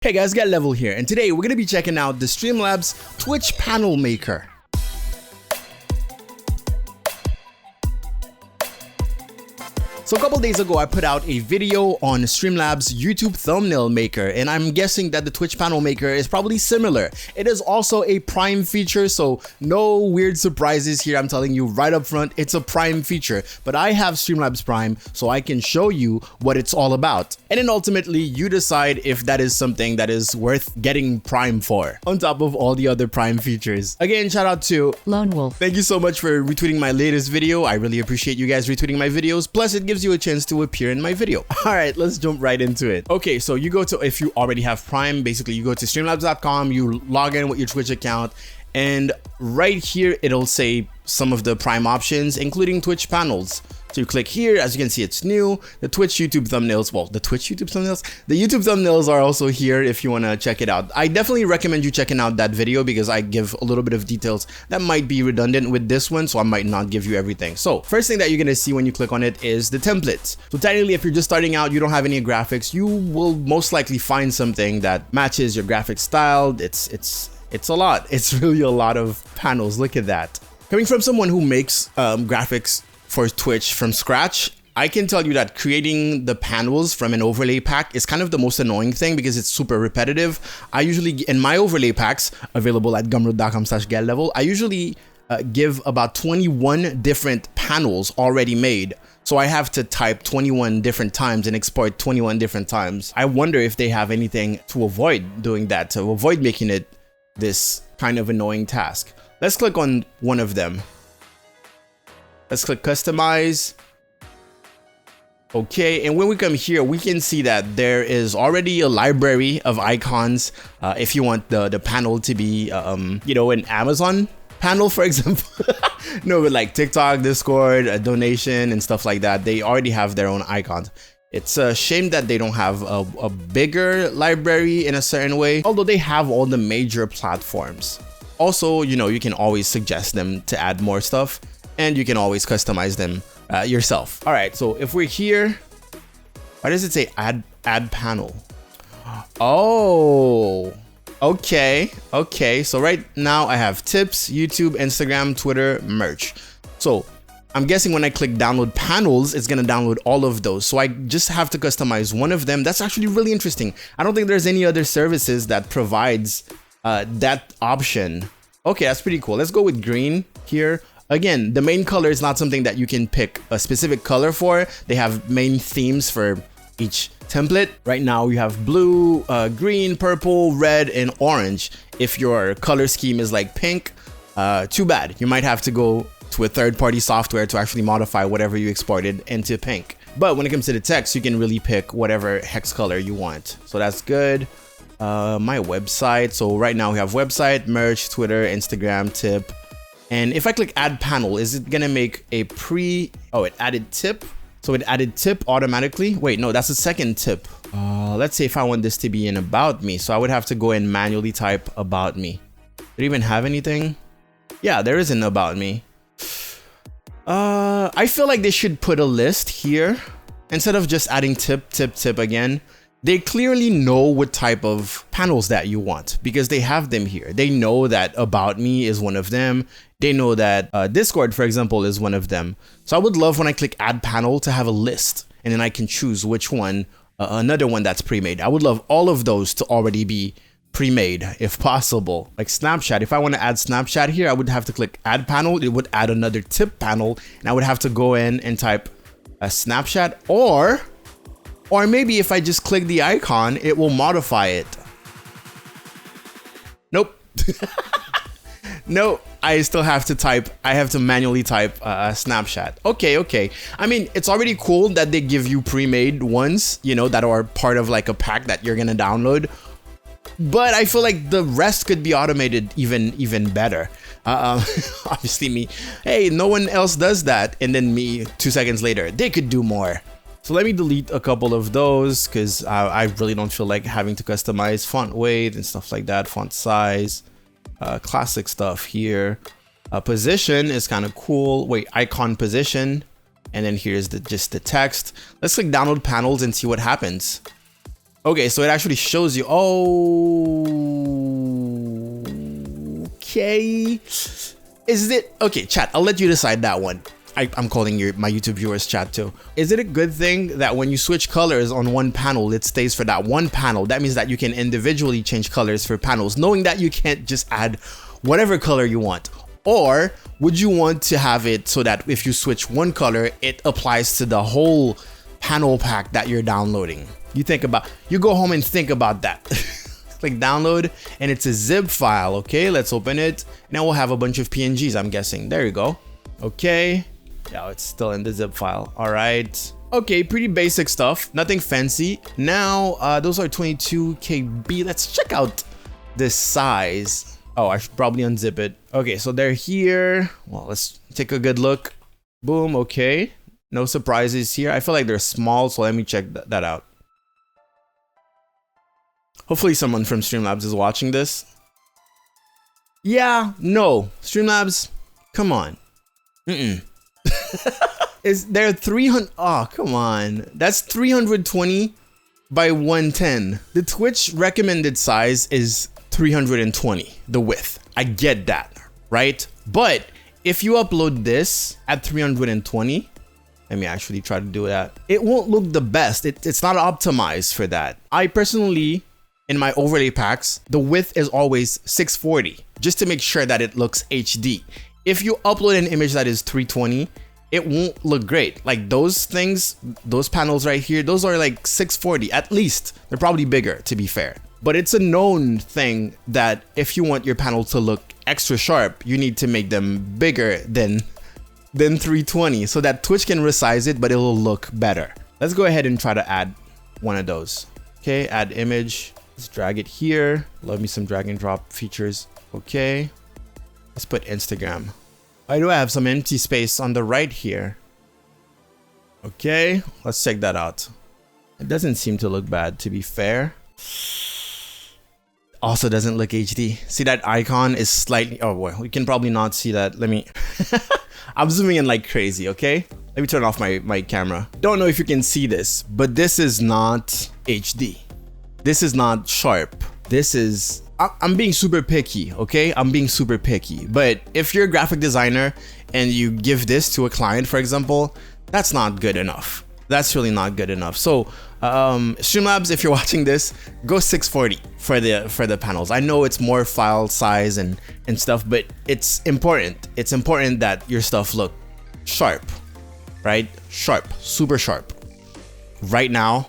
Hey guys, Get Level here, and today we're going to be checking out the Streamlabs Twitch Panel Maker. So a couple days ago, I put out a video on Streamlabs YouTube Thumbnail Maker, and I'm guessing that the Twitch Panel Maker is probably similar. It is also a Prime feature, so no weird surprises here. I'm telling you right up front, it's a Prime feature, but I have Streamlabs Prime, so I can show you what it's all about. And then ultimately, you decide if that is something that is worth getting Prime for, on top of all the other Prime features. Again, shout out to Lone Wolf. Thank you so much for retweeting my latest video. I really appreciate you guys retweeting my videos. Plus, it gives you a chance to appear in my video. All right, let's jump right into it. Okay, so you go to, if you already have Prime, basically you go to streamlabs.com, you log in with your Twitch account, and right here, it'll say some of the Prime options, including Twitch panels. So you click here, as you can see, it's new. The Twitch YouTube thumbnails, well, the YouTube thumbnails are also here if you want to check it out. I definitely recommend you checking out that video because I give a little bit of details that might be redundant with this one, so I might not give you everything. So first thing that you're going to see when you click on it is the templates. So technically, if you're just starting out, you don't have any graphics, you will most likely find something that matches your graphic style. It's a lot. It's really a lot of panels. Look at that. Coming from someone who makes graphics for Twitch from scratch, I can tell you that creating the panels from an overlay pack is kind of the most annoying thing because it's super repetitive. I usually, in my overlay packs available at gumroad.com/getlevel, I usually give about 21 different panels already made. So I have to type 21 different times and export 21 different times. I wonder if they have anything to avoid doing that, to avoid making it this kind of annoying task. Let's click on one of them. Let's click customize. Okay, and when we come here, we can see that there is already a library of icons. If you want the panel to be, you know, an Amazon panel, for example. No, but like TikTok, Discord, a donation and stuff like that, they already have their own icons. It's a shame that they don't have a bigger library in a certain way, although they have all the major platforms. Also, you know, you can always suggest them to add more stuff, and you can always customize them yourself. All right, so if we're here, why does it say add panel? Oh, okay. So right now I have tips, YouTube, Instagram, Twitter, merch. So I'm guessing when I click download panels, it's gonna download all of those. So I just have to customize one of them. That's actually really interesting. I don't think there's any other services that provides that option. Okay, that's pretty cool. Let's go with green here. Again, the main color is not something that you can pick a specific color for. They have main themes for each template. Right now you have blue, green, purple, red, and orange. If your color scheme is like pink, too bad. You might have to go to a third-party software to actually modify whatever you exported into pink. But when it comes to the text, you can really pick whatever hex color you want. So that's good. My website. So right now we have website, merch, Twitter, Instagram, tip. And if I click add panel, is it gonna make a oh, it added tip. So it added tip automatically. Wait, no, that's the second tip. Let's say if I want this to be an about me. So I would have to go and manually type about me. Do it even have anything? Yeah, there is an about me. I feel like they should put a list here instead of just adding tip again. They clearly know what type of panels that you want because they have them here. They know that about me is one of them. They know that Discord, for example, is one of them. So I would love when I click add panel to have a list and then I can choose which one, another one that's pre-made. I would love all of those to already be pre-made if possible. Like Snapchat, if I want to add Snapchat here, I would have to click add panel. It would add another tip panel and I would have to go in and type a Snapchat, or maybe if I just click the icon, it will modify it. Nope. No, I still have to type, I have to manually type Snapchat. Okay. I mean, it's already cool that they give you pre-made ones, you know, that are part of like a pack that you're gonna download. But I feel like the rest could be automated even better. Obviously me, hey, no one else does that. And then me, 2 seconds later, they could do more. So let me delete a couple of those because I really don't feel like having to customize font weight and stuff like that, font size, classic stuff here. Position is kind of cool. Wait, icon position. And then here's just the text. Let's click download panels and see what happens. Okay, so it actually shows you. Oh, okay. Is it okay, chat? I'll let you decide that one. I'm calling my YouTube viewers chat too. Is it a good thing that when you switch colors on one panel, it stays for that one panel? That means that you can individually change colors for panels, knowing that you can't just add whatever color you want. Or would you want to have it so that if you switch one color, it applies to the whole panel pack that you're downloading? You go home and think about that. Click download and it's a zip file. Okay, let's open it. Now we'll have a bunch of PNGs, I'm guessing. There you go. Okay. Yeah, it's still in the zip file. All right. Okay, pretty basic stuff. Nothing fancy. Now, those are 22 KB. Let's check out this size. Oh, I should probably unzip it. Okay, so they're here. Well, let's take a good look. Boom. Okay. No surprises here. I feel like they're small, so let me check that out. Hopefully someone from Streamlabs is watching this. Yeah, no. Streamlabs, come on. Is there 300? Oh, come on. That's 320 by 110. The Twitch recommended size is 320, the width. I get that, right? But if you upload this at 320, let me actually try to do that. It won't look the best. It's not optimized for that. I personally, in my overlay packs, the width is always 640, just to make sure that it looks HD. If you upload an image that is 320, it won't look great. Like those things, those panels right here, those are like 640 at least. They're probably bigger, to be fair. But it's a known thing that if you want your panel to look extra sharp, you need to make them bigger than 320 so that Twitch can resize it, but it'll look better. Let's go ahead and try to add one of those. Okay, add image. Let's drag it here. Love me some drag and drop features. Okay. Let's put Instagram. Why do I have some empty space on the right here? Okay, let's check that out. It doesn't seem to look bad, to be fair. Also doesn't look HD. See that icon is slightly, oh well, you can probably not see that. Let me, I'm zooming in like crazy, okay? Let me turn off my camera. Don't know if you can see this, but this is not HD. This is not sharp. This is, I'm being super picky, okay? I'm being super picky. But if you're a graphic designer and you give this to a client, for example, that's not good enough. That's really not good enough. So Streamlabs, if you're watching this, go 640 for the panels. I know it's more file size and stuff, but it's important. It's important that your stuff look sharp, right? Sharp, super sharp. Right now,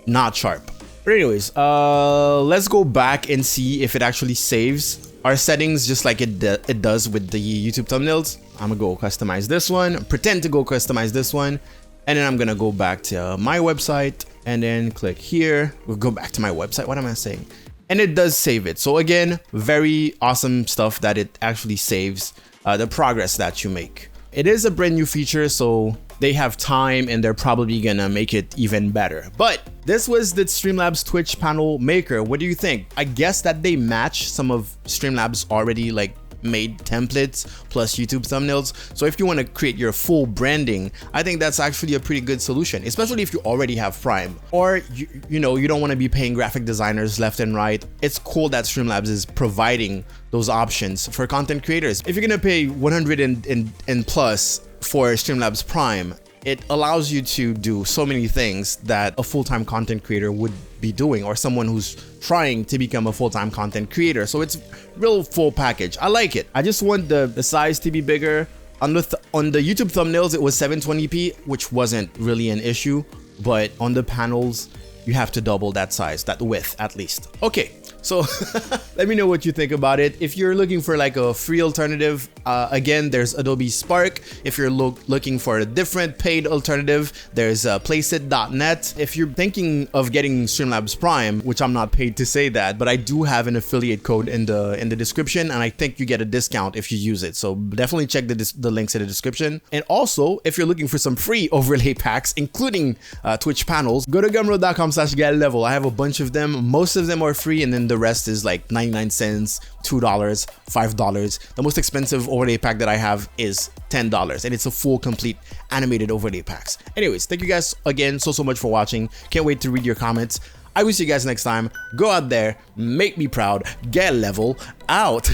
not sharp. But anyways, let's go back and see if it actually saves our settings just like it does with the YouTube thumbnails. I'm gonna go customize this one, pretend to go customize this one, and then I'm gonna go back to my website and then click here. We'll go back to my website. What am I saying? And it does save it. So again, very awesome stuff that it actually saves the progress that you make. It is a brand new feature, so they have time and they're probably gonna make it even better. But this was the Streamlabs Twitch panel maker. What do you think? I guess that they match some of Streamlabs already like made templates plus YouTube thumbnails. So if you want to create your full branding, I think that's actually a pretty good solution, especially if you already have Prime or you know you don't want to be paying graphic designers left and right. It's cool that Streamlabs is providing those options for content creators. If you're gonna pay 100 and plus for Streamlabs Prime, it allows you to do so many things that a full-time content creator would be doing, or someone who's trying to become a full-time content creator. So it's real full package. I like it. I just want the size to be bigger. On the YouTube thumbnails, it was 720p, which wasn't really an issue, but on the panels, you have to double that size, that width at least. Okay, so let me know what you think about it. If you're looking for like a free alternative, again, there's Adobe Spark. If you're looking for a different paid alternative, there's Placeit.net. If you're thinking of getting Streamlabs Prime, which I'm not paid to say that, but I do have an affiliate code in the description, and I think you get a discount if you use it. So definitely check the links in the description. And also, if you're looking for some free overlay packs, including Twitch panels, go to gumroad.com/getlevel. I have a bunch of them. Most of them are free, and then the rest is like 99 cents, $2, $5. The most expensive overlay pack that I have is $10, and it's a full complete animated overlay packs. Anyways, thank you guys again so much for watching. Can't wait to read your comments. I will see you guys next time. Go out there, make me proud, get level out.